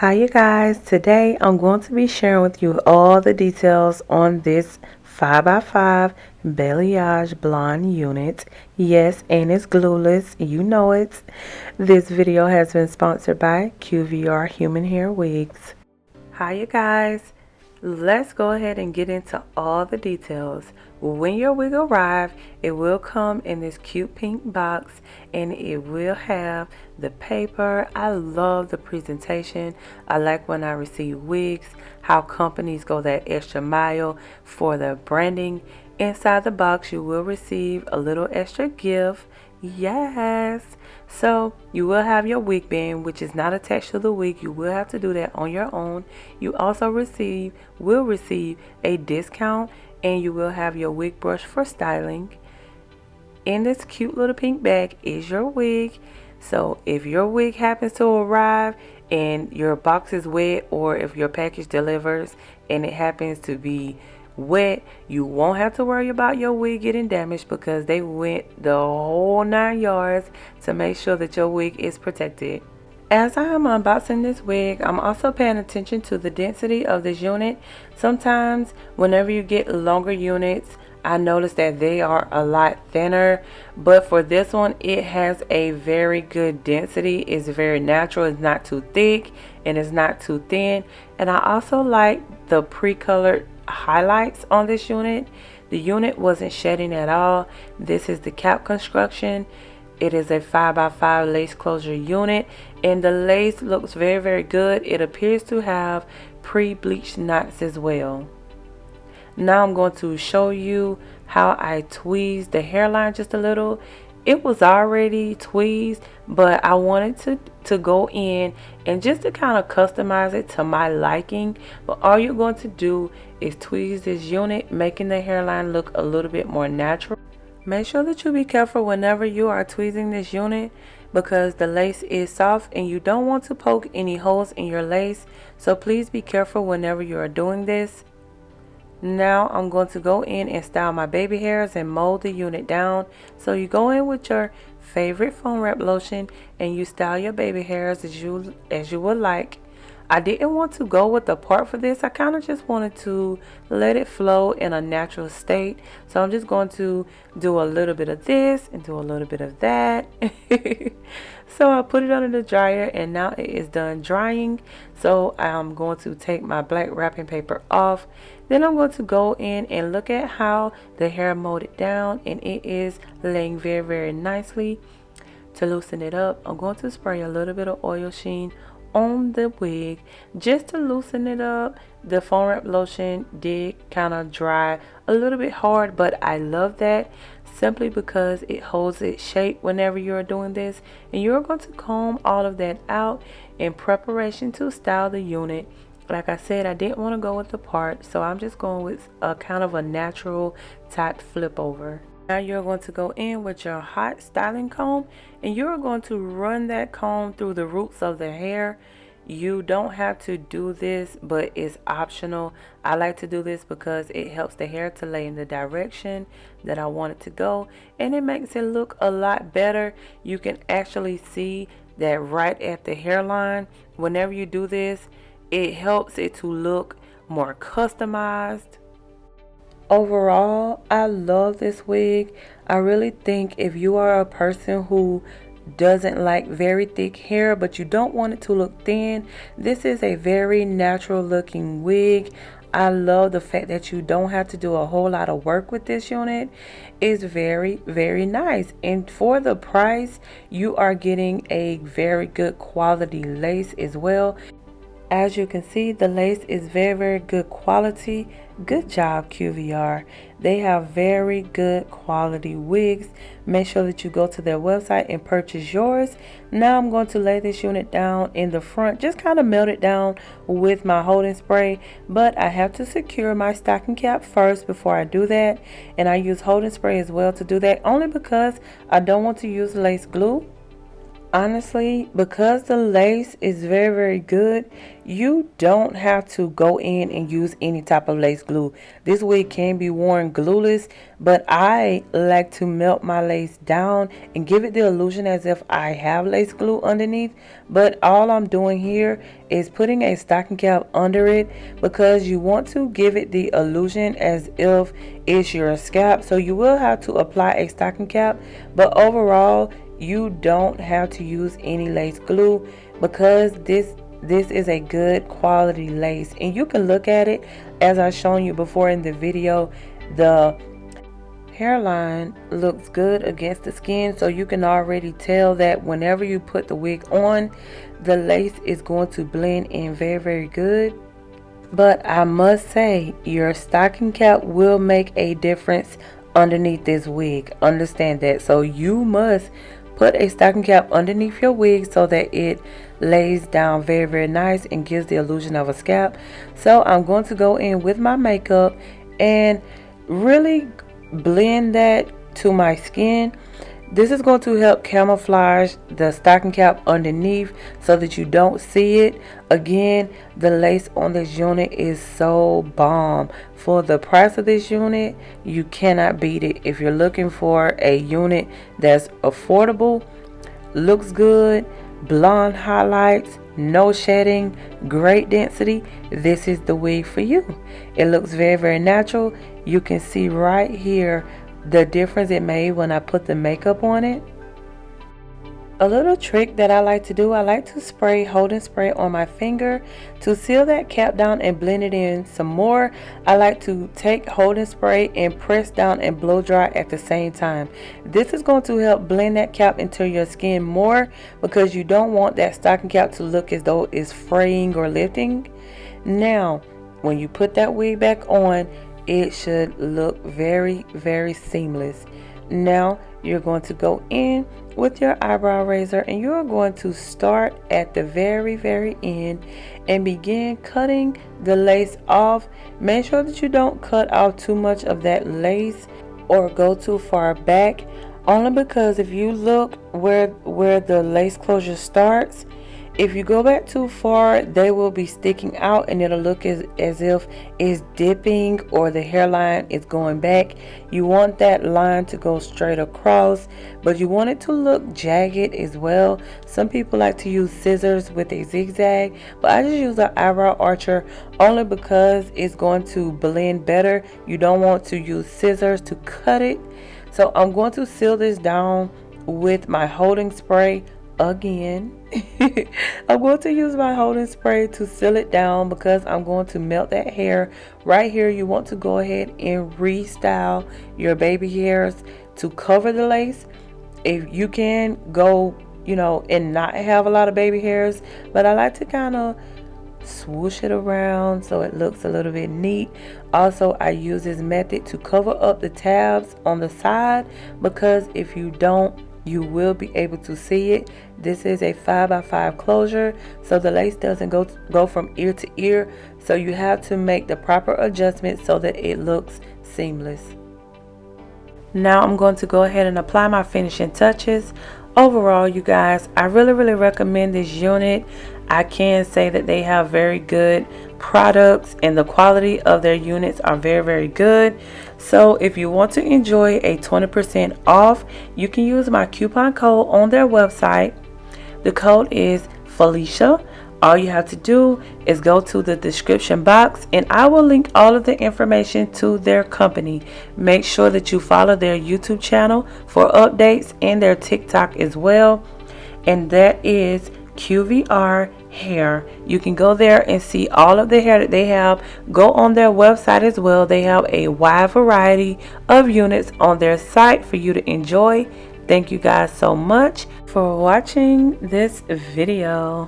Hi you guys, today I'm going to be sharing with you all the details on this 5x5 balayage blonde unit. Yes, and it's glueless, you know it. This video has been sponsored by QVR Human Hair Wigs. Hi you guys, let's go ahead and get into all the details. When your wig arrives, it will come in this cute pink box and it will have the paper. I love the presentation. I like when I receive wigs, how companies go that extra mile for the branding. Inside the box, you will receive a little extra gift. Yes. So you will have your wig band, which is not attached to the wig. You will have to do that on your own. You also will receive a discount, and you will have your wig brush for styling. In this cute little pink bag is your wig. So if your wig happens to arrive and your box is wet, or if your package delivers and it happens to be wet, you won't have to worry about your wig getting damaged, because they went the whole 9 yards to make sure that your wig is protected. As I am unboxing this wig, I'm also paying attention to the density of this unit. Sometimes whenever you get longer units, I notice that they are a lot thinner, but for this one it has a very good density. It's very natural, it's not too thick and it's not too thin. And I also like the pre-colored highlights on this unit. The unit wasn't shedding at all. This is the cap construction. It is a 5x5 lace closure unit, and the lace looks very good. It appears to have pre-bleached knots as well. Now I'm going to show you how I tweezed the hairline just a little. It was already tweezed, but I wanted to go in and just to kind of customize it to my liking. But all you're going to do is tweeze this unit, making the hairline look a little bit more natural. Make sure that you be careful whenever you are tweezing this unit, because the lace is soft and you don't want to poke any holes in your lace. So please be careful whenever you are doing this. Now I'm going to go in and style my baby hairs and mold the unit down. So you go in with your favorite foam wrap lotion and you style your baby hairs as you would like. I didn't want to go with the part for this. I kind of just wanted to let it flow in a natural state. So I'm just going to do a little bit of this and do a little bit of that. So I put it under the dryer and now it is done drying. So I'm going to take my black wrapping paper off. Then I'm going to go in and look at how the hair molded down, and it is laying very nicely. To loosen it up, I'm going to spray a little bit of oil sheen on the wig just to loosen it up. The foam wrap lotion did kind of dry a little bit hard, but I love that simply because it holds its shape whenever you're doing this. And you're going to comb all of that out in preparation to style the unit. Like I said, I didn't want to go with the part, so I'm just going with a kind of a natural type flip over. Now you're going to go in with your hot styling comb and you're going to run that comb through the roots of the hair. You don't have to do this, but it's optional. I like to do this because it helps the hair to lay in the direction that I want it to go, and it makes it look a lot better. You can actually see that right at the hairline. Whenever you do this, it helps it to look more customized. Overall, I love this wig. I really think if you are a person who doesn't like very thick hair but you don't want it to look thin, this is a very natural looking wig. I love the fact that you don't have to do a whole lot of work with this unit. It's very nice, and for the price you are getting a very good quality lace as well. As you can see, the lace is very good quality. Good job, QVR. They have very good quality wigs. Make sure that you go to their website and purchase yours. Now I'm going to lay this unit down in the front, just kind of melt it down with my holding spray, but I have to secure my stocking cap first before I do that. And I use holding spray as well to do that, only because I don't want to use lace glue. Honestly, because the lace is very good, you don't have to go in and use any type of lace glue. This wig can be worn glueless, but I like to melt my lace down and give it the illusion as if I have lace glue underneath. But all I'm doing here is putting a stocking cap under it, because you want to give it the illusion as if it's your scalp. So you will have to apply a stocking cap, but overall you don't have to use any lace glue, because this is a good quality lace, and you can look at it as I've shown you before in the video. The hairline looks good against the skin, so you can already tell that whenever you put the wig on, the lace is going to blend in very good. But I must say, your stocking cap will make a difference underneath this wig. Understand that. So you must put a stocking cap underneath your wig so that it lays down very nice and gives the illusion of a scalp. So I'm going to go in with my makeup and really blend that to my skin. This is going to help camouflage the stocking cap underneath so that you don't see it. Again, the lace on this unit is so bomb. For the price of this unit, you cannot beat it. If you're looking for a unit that's affordable, looks good, blonde highlights, no shedding, great density, this is the wig for you. It looks very natural. You can see right here the difference it made when I put the makeup on it. A little trick that I like to do, I like to spray, hold and spray on my finger to seal that cap down and blend it in some more. I like to take, hold and spray and press down and blow dry at the same time. This is going to help blend that cap into your skin more, because you don't want that stocking cap to look as though it's fraying or lifting. Now, when you put that wig back on, it should look very seamless. Now you're going to go in with your eyebrow razor and you're going to start at the very end and begin cutting the lace off. Make sure that you don't cut off too much of that lace or go too far back, only because if you look where the lace closure starts, if you go back too far, they will be sticking out and it'll look as if it's dipping or the hairline is going back. You want that line to go straight across, but you want it to look jagged as well. Some people like to use scissors with a zigzag, but I just use an eyebrow archer only because it's going to blend better. You don't want to use scissors to cut it. So I'm going to seal this down with my holding spray again. I'm going to use my holding spray to seal it down because I'm going to melt that hair right here. You want to go ahead and restyle your baby hairs to cover the lace. If you can go, and not have a lot of baby hairs, but I like to kind of swoosh it around so it looks a little bit neat. Also, I use this method to cover up the tabs on the side, because if you don't, you will be able to see it. This is a 5x5 closure, so the lace doesn't go from ear to ear, so you have to make the proper adjustment so that it looks seamless. Now I'm going to go ahead and apply my finishing touches. Overall, you guys, I really recommend this unit. I can say that they have very good products and the quality of their units are very good. So if you want to enjoy a 20% off, you can use my coupon code on their website. The code is Felicia. All you have to do is go to the description box and I will link all of the information to their company. Make sure that you follow their YouTube channel for updates and their TikTok as well. And that is QVR Hair. You can go there and see all of the hair that they have. Go on their website as well. They have a wide variety of units on their site for you to enjoy. Thank you guys so much for watching this video.